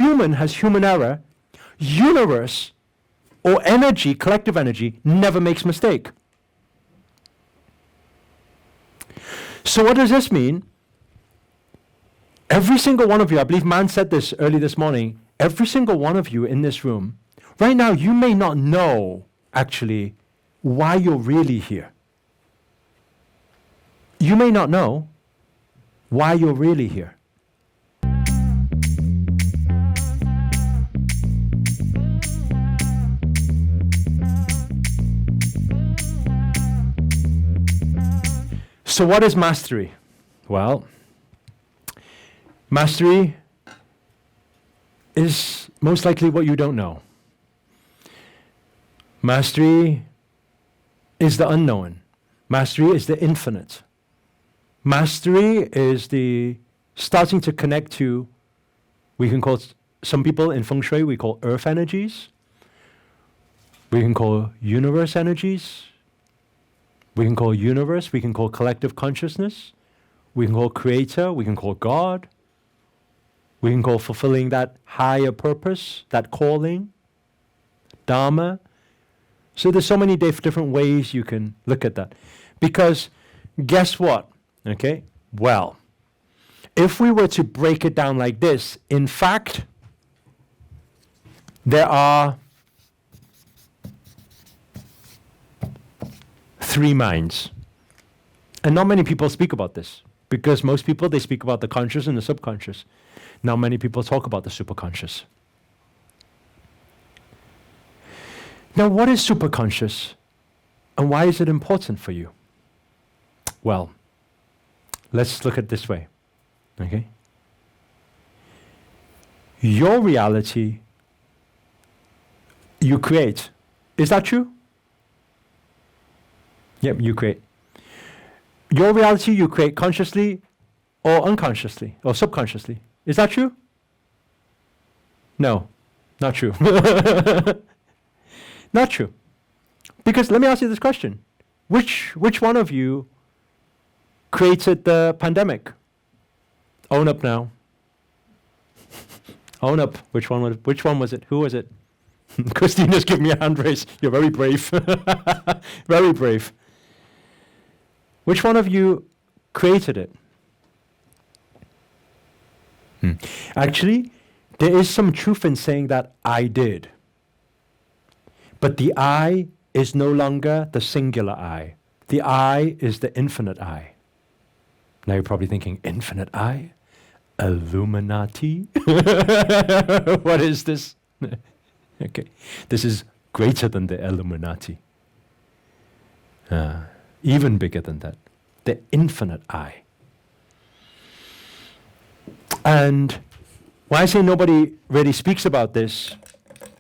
human has human error, universe or energy, collective energy, never makes mistake. So what does this mean? Every single one of you, I believe Man said this early this morning, every single one of you in this room, right now you may not know actually why you're really here. You may not know why you're really here. So what is mastery? Well, mastery is most likely what you don't know. Mastery is the unknown. Mastery is the infinite. Mastery is the starting to connect to, we can call some people in feng shui, we call earth energies. We can call universe energies. We can call universe, we can call collective consciousness. We can call creator, we can call God. We can call fulfilling that higher purpose, that calling, Dharma. So there's so many different ways you can look at that. Because guess what? Okay, well, if we were to break it down like this, in fact, there are three minds. And not many people speak about this, because most people, they speak about the conscious and the subconscious. Not many people talk about the superconscious. Now, what is superconscious, and why is it important for you? Well, let's look at it this way, okay? Your reality, you create. Is that true? Yep, you create. Your reality you create consciously or unconsciously or subconsciously. Is that true? No, not true. Not true. Because let me ask you this question. Which one of you created the pandemic? Own up now. Own up. Which one was it? Who was it? Christina's giving me a hand raise. You're very brave. Very brave. Which one of you created it? Actually, there is some truth in saying that I did. But the I is no longer the singular I. The I is the infinite I. Now you're probably thinking, infinite I? Illuminati? What is this? Okay, this is greater than the Illuminati. Even bigger than that. The infinite I. And when I say nobody really speaks about this,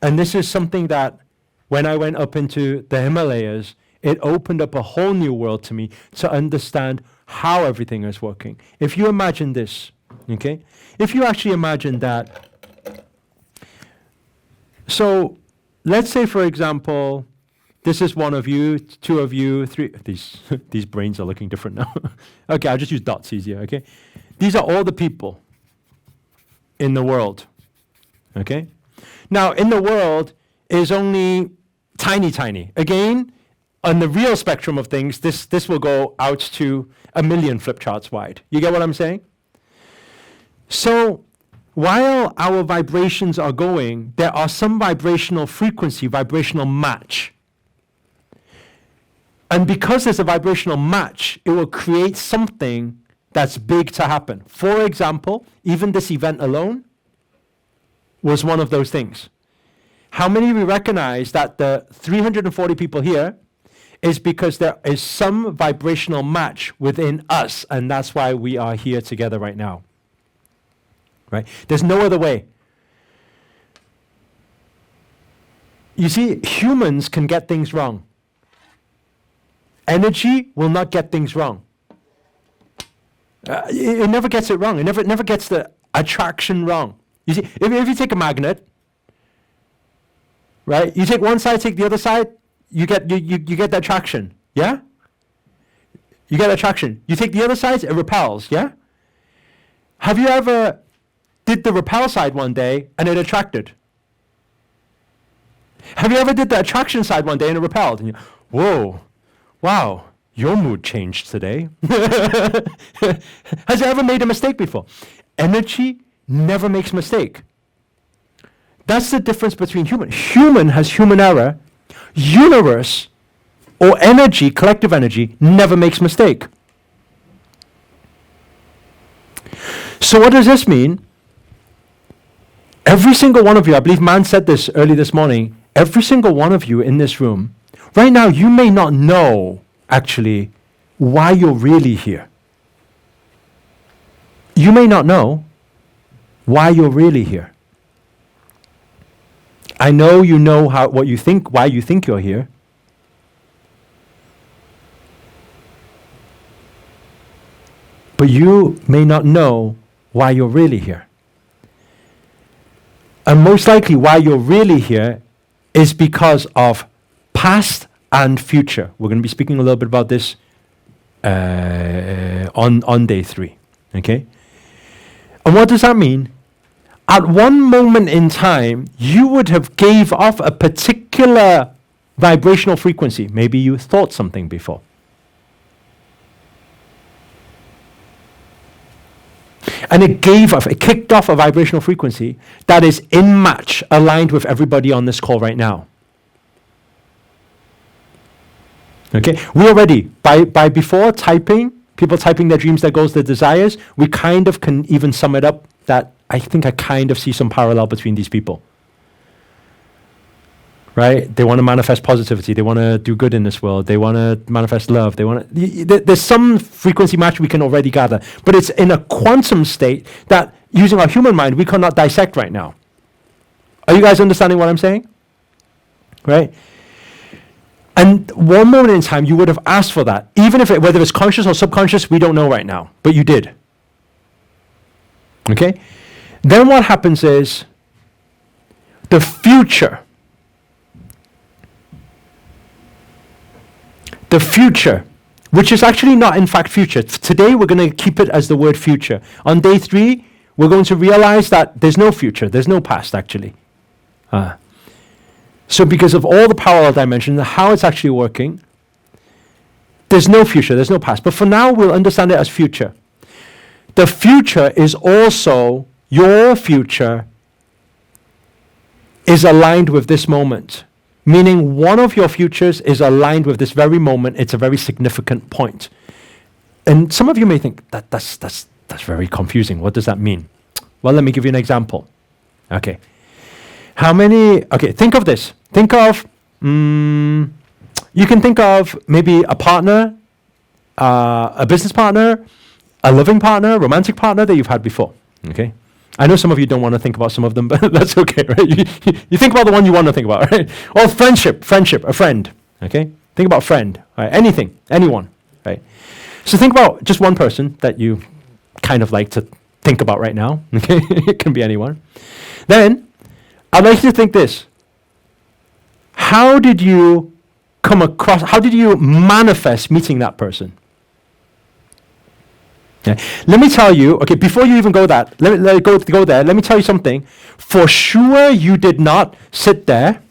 and this is something that when I went up into the Himalayas, it opened up a whole new world to me to understand how everything is working. If you imagine this, okay? If you actually imagine that, so let's say, for example, this is one of you, two of you, three. These brains are looking different now. Okay, I'll just use dots easier, okay? These are all the people in the world, okay? Now, in the world is only tiny. Again, on the real spectrum of things, this will go out to 1 million flip charts wide. You get what I'm saying? So, while our vibrations are going, there are some vibrational frequency, vibrational match. And because there's a vibrational match, it will create something that's big to happen. For example, even this event alone was one of those things. How many of you recognize that the 340 people here is because there is some vibrational match within us, and that's why we are here together right now? Right? There's no other way. You see, humans can get things wrong. Energy will not get things wrong. It never gets it wrong. It never gets the attraction wrong. You see, if you take a magnet, right? You take one side, take the other side, you get the attraction. Yeah? You get attraction. You take the other side, it repels. Yeah? Have you ever did the repel side one day and it attracted? Have you ever did the attraction side one day and it repelled? And you, whoa, wow, your mood changed today. Has you ever made a mistake before? Energy never makes mistake. That's the difference between human. Human has human error. Universe or energy, collective energy, never makes mistake. So what does this mean? Every single one of you, I believe Man said this early this morning, every single one of you in this room, right now you may not know actually why you're really here. You may not know why you're really here. I know you know what you think, why you think you're here. But you may not know why you're really here. And most likely why you're really here is because of past and future. We're going to be speaking a little bit about this on day 3. Okay? And what does that mean? At one moment in time, you would have gave off a particular vibrational frequency. Maybe you thought something before. And it kicked off a vibrational frequency that is in match, aligned with everybody on this call right now. Okay? We already, by before typing, people typing their dreams, their goals, their desires, we kind of can even sum it up that I think I kind of see some parallel between these people. Right? They want to manifest positivity. They want to do good in this world. They want to manifest love. There's some frequency match we can already gather, but it's in a quantum state that, using our human mind, we cannot dissect right now. Are you guys understanding what I'm saying? Right? And one moment in time, you would have asked for that. Even if whether it's conscious or subconscious, we don't know right now, but you did. Okay? Then what happens is the future, which is actually not in fact future. Today we're going to keep it as the word future. On day 3, we're going to realize that there's no future, there's no past actually. So because of all the parallel dimensions, how it's actually working, there's no future, there's no past. But for now, we'll understand it as future. The future is also, your future is aligned with this moment. Meaning one of your futures is aligned with this very moment. It's a very significant point. And some of you may think, that's very confusing. What does that mean? Well, let me give you an example. Okay. Think of this. Think of, you can think of maybe a partner, a business partner, a loving partner, romantic partner that you've had before. Okay? I know some of you don't want to think about some of them, but that's okay, right? You think about the one you want to think about, right? Or friendship, a friend, okay? Think about friend, right? Anything, anyone, right? So think about just one person that you kind of like to think about right now, okay? It can be anyone. Then, I'd like you to think this. How did you manifest meeting that person? Okay. Let me tell you, okay, before you even go there, let me tell you something. For sure you did not sit there,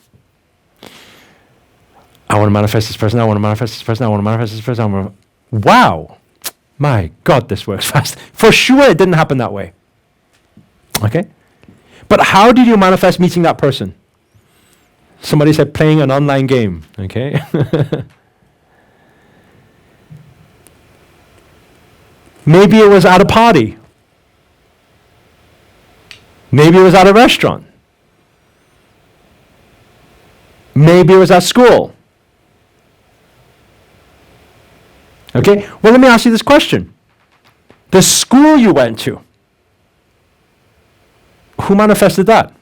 I want to manifest this person, I want to manifest this person, I want to manifest this person, wow, my God, this works fast. For sure it didn't happen that way. Okay? But how did you manifest meeting that person? Somebody said playing an online game, okay? Maybe it was at a party. Maybe it was at a restaurant. Maybe it was at school. Okay? Well, let me ask you this question. The school you went to, who manifested that?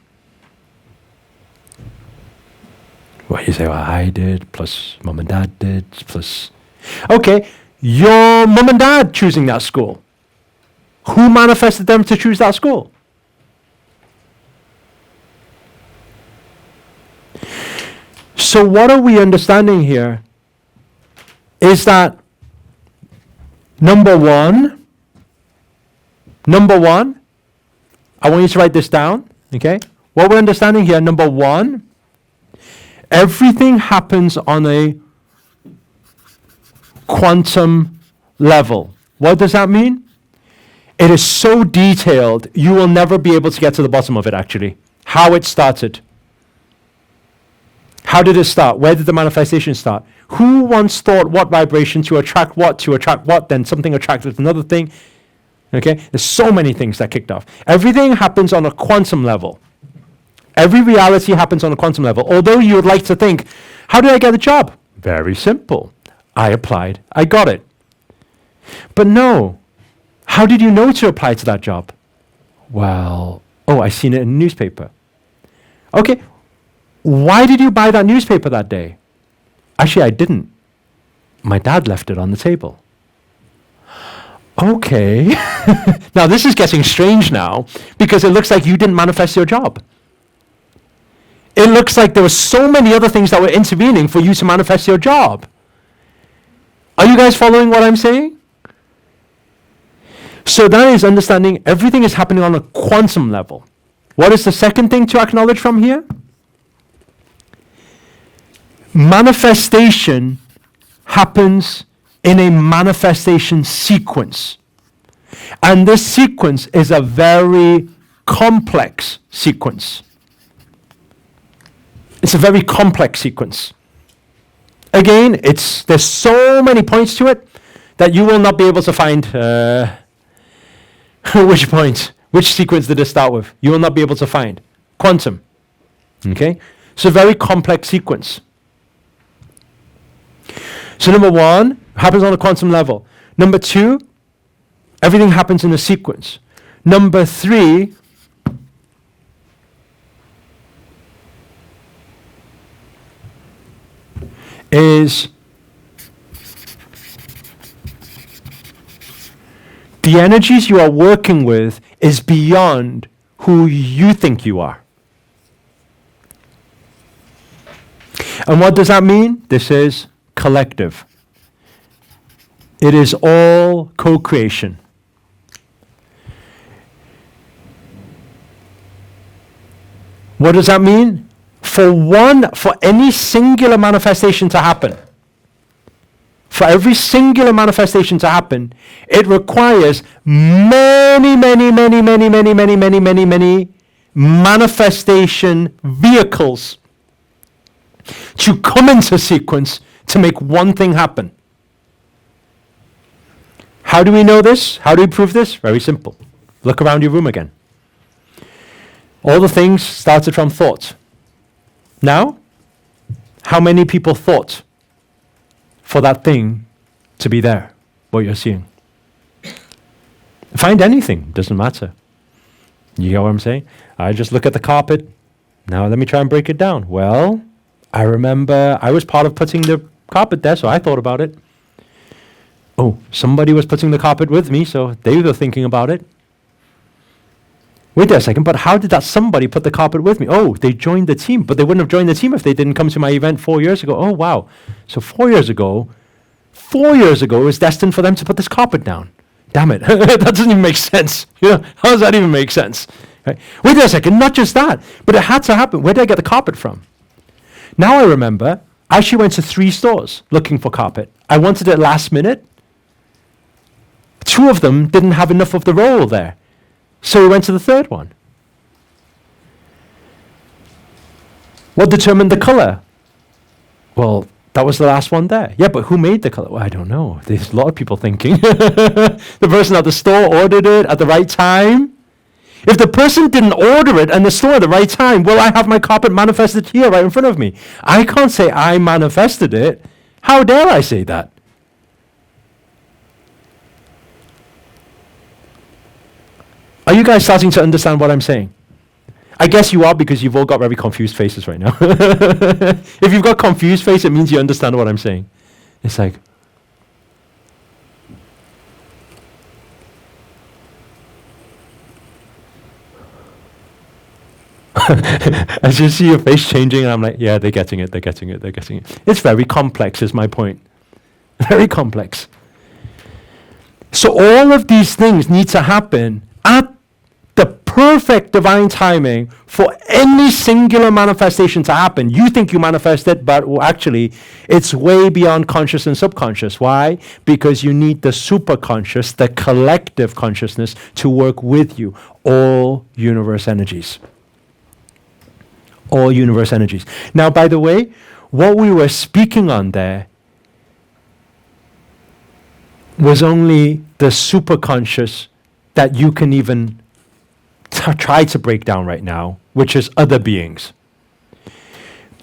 Well, you say, well, I did, plus mom and dad did, plus... Okay, your mom and dad choosing that school. Who manifested them to choose that school? So what are we understanding here is that number one, I want you to write this down, okay? What we're understanding here, number one, everything happens on a quantum level. What does that mean? It is so detailed, you will never be able to get to the bottom of it, actually. How it started. How did it start? Where did the manifestation start? Who once thought what vibration to attract what, then something attracted another thing. Okay? There's so many things that kicked off. Everything happens on a quantum level. Every reality happens on a quantum level. Although you would like to think, how did I get a job? Very simple. I applied. I got it. But no. How did you know to apply to that job? Well, I seen it in the newspaper. Okay. Why did you buy that newspaper that day? Actually, I didn't. My dad left it on the table. Okay. Now, this is getting strange now because it looks like you didn't manifest your job. It looks like there were so many other things that were intervening for you to manifest your job. Are you guys following what I'm saying? So that is understanding everything is happening on a quantum level. What is the second thing to acknowledge from here? Manifestation happens in a manifestation sequence. And this sequence is a very complex sequence. It's a very complex sequence. Again, there's so many points to it that you will not be able to find which point, which sequence did it start with. You will not be able to find. Quantum. Okay? It's a very complex sequence. So number one, happens on a quantum level. Number two, everything happens in a sequence. Number three, is the energies you are working with is beyond who you think you are. And what does that mean? This is collective. It is all co-creation. What does that mean? For any singular manifestation to happen, for every singular manifestation to happen, it requires many manifestation vehicles to come into sequence to make one thing happen. How do we know this? How do we prove this? Very simple. Look around your room again. All the things started from thought. Now, how many people thought for that thing to be there, what you're seeing? Find anything, doesn't matter. You get what I'm saying? I just look at the carpet. Now let me try and break it down. Well, I remember I was part of putting the carpet there, so I thought about it. Oh, somebody was putting the carpet with me, so they were thinking about it. Wait a second, but how did that somebody put the carpet with me? Oh, they joined the team, but they wouldn't have joined the team if they didn't come to my event 4 years ago. Oh, wow. So 4 years ago, it was destined for them to put this carpet down. Damn it. That doesn't even make sense. How does that even make sense? Right? Wait a second, not just that, but it had to happen. Where did I get the carpet from? Now I remember, I actually went to 3 stores looking for carpet. I wanted it last minute. 2 of them didn't have enough of the roll there. So we went to the 3rd one. What determined the color? Well, that was the last one there. Yeah, but who made the color? Well, I don't know. There's a lot of people thinking. The person at the store ordered it at the right time. If the person didn't order it and the store at the right time, will I have my carpet manifested here right in front of me? I can't say I manifested it. How dare I say that? Are you guys starting to understand what I'm saying? I guess you are, because you've all got very confused faces right now. If you've got confused face, it means you understand what I'm saying. It's like, I just see your face changing, and I'm like, yeah, they're getting it. It's very complex, is my point. Very complex. So all of these things need to happen at the perfect divine timing for any singular manifestation to happen. You think you manifest it, but actually it's way beyond conscious and subconscious. Why? Because you need the superconscious, the collective consciousness, to work with you. All universe energies. All universe energies. Now, by the way, what we were speaking on there was only the superconscious that you can even try to break down right now, which is other beings.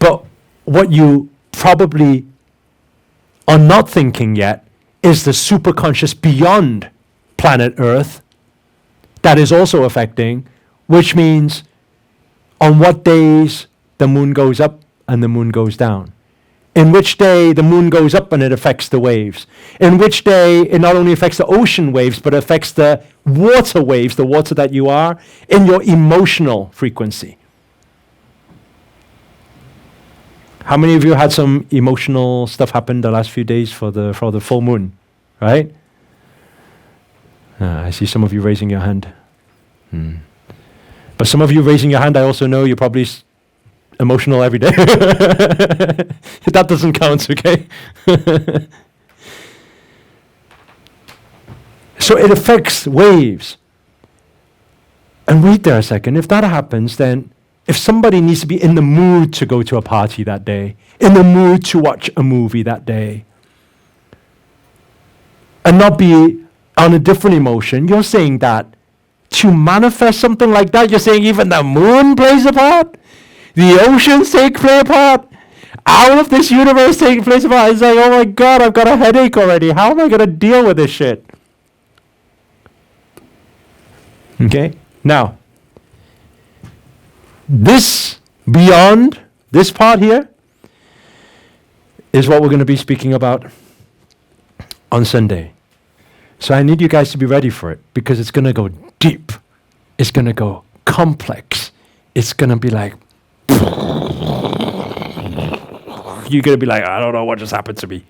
But what you probably are not thinking yet is the superconscious beyond planet Earth that is also affecting, which means on what days the moon goes up and the moon goes down. In which day the moon goes up and it affects the waves. In which day it not only affects the ocean waves, but affects the water waves, the water that you are, in your emotional frequency. How many of you had some emotional stuff happen the last few days for the full moon, right? I see some of you raising your hand. But some of you raising your hand, I also know you're probably emotional every day. That doesn't count, okay? So it affects waves. And wait there a second. If that happens, then if somebody needs to be in the mood to go to a party that day, in the mood to watch a movie that day, and not be on a different emotion, you're saying that to manifest something like that, you're saying even the moon plays a part? The oceans play a part? All of this universe plays a part? It's like, oh my God, I've got a headache already. How am I going to deal with this shit? Okay? Now, this beyond this part here is what we're going to be speaking about on Sunday. So I need you guys to be ready for it, because it's going to go deep. It's going to go complex. It's going to be like, you're going to be like, I don't know what just happened to me.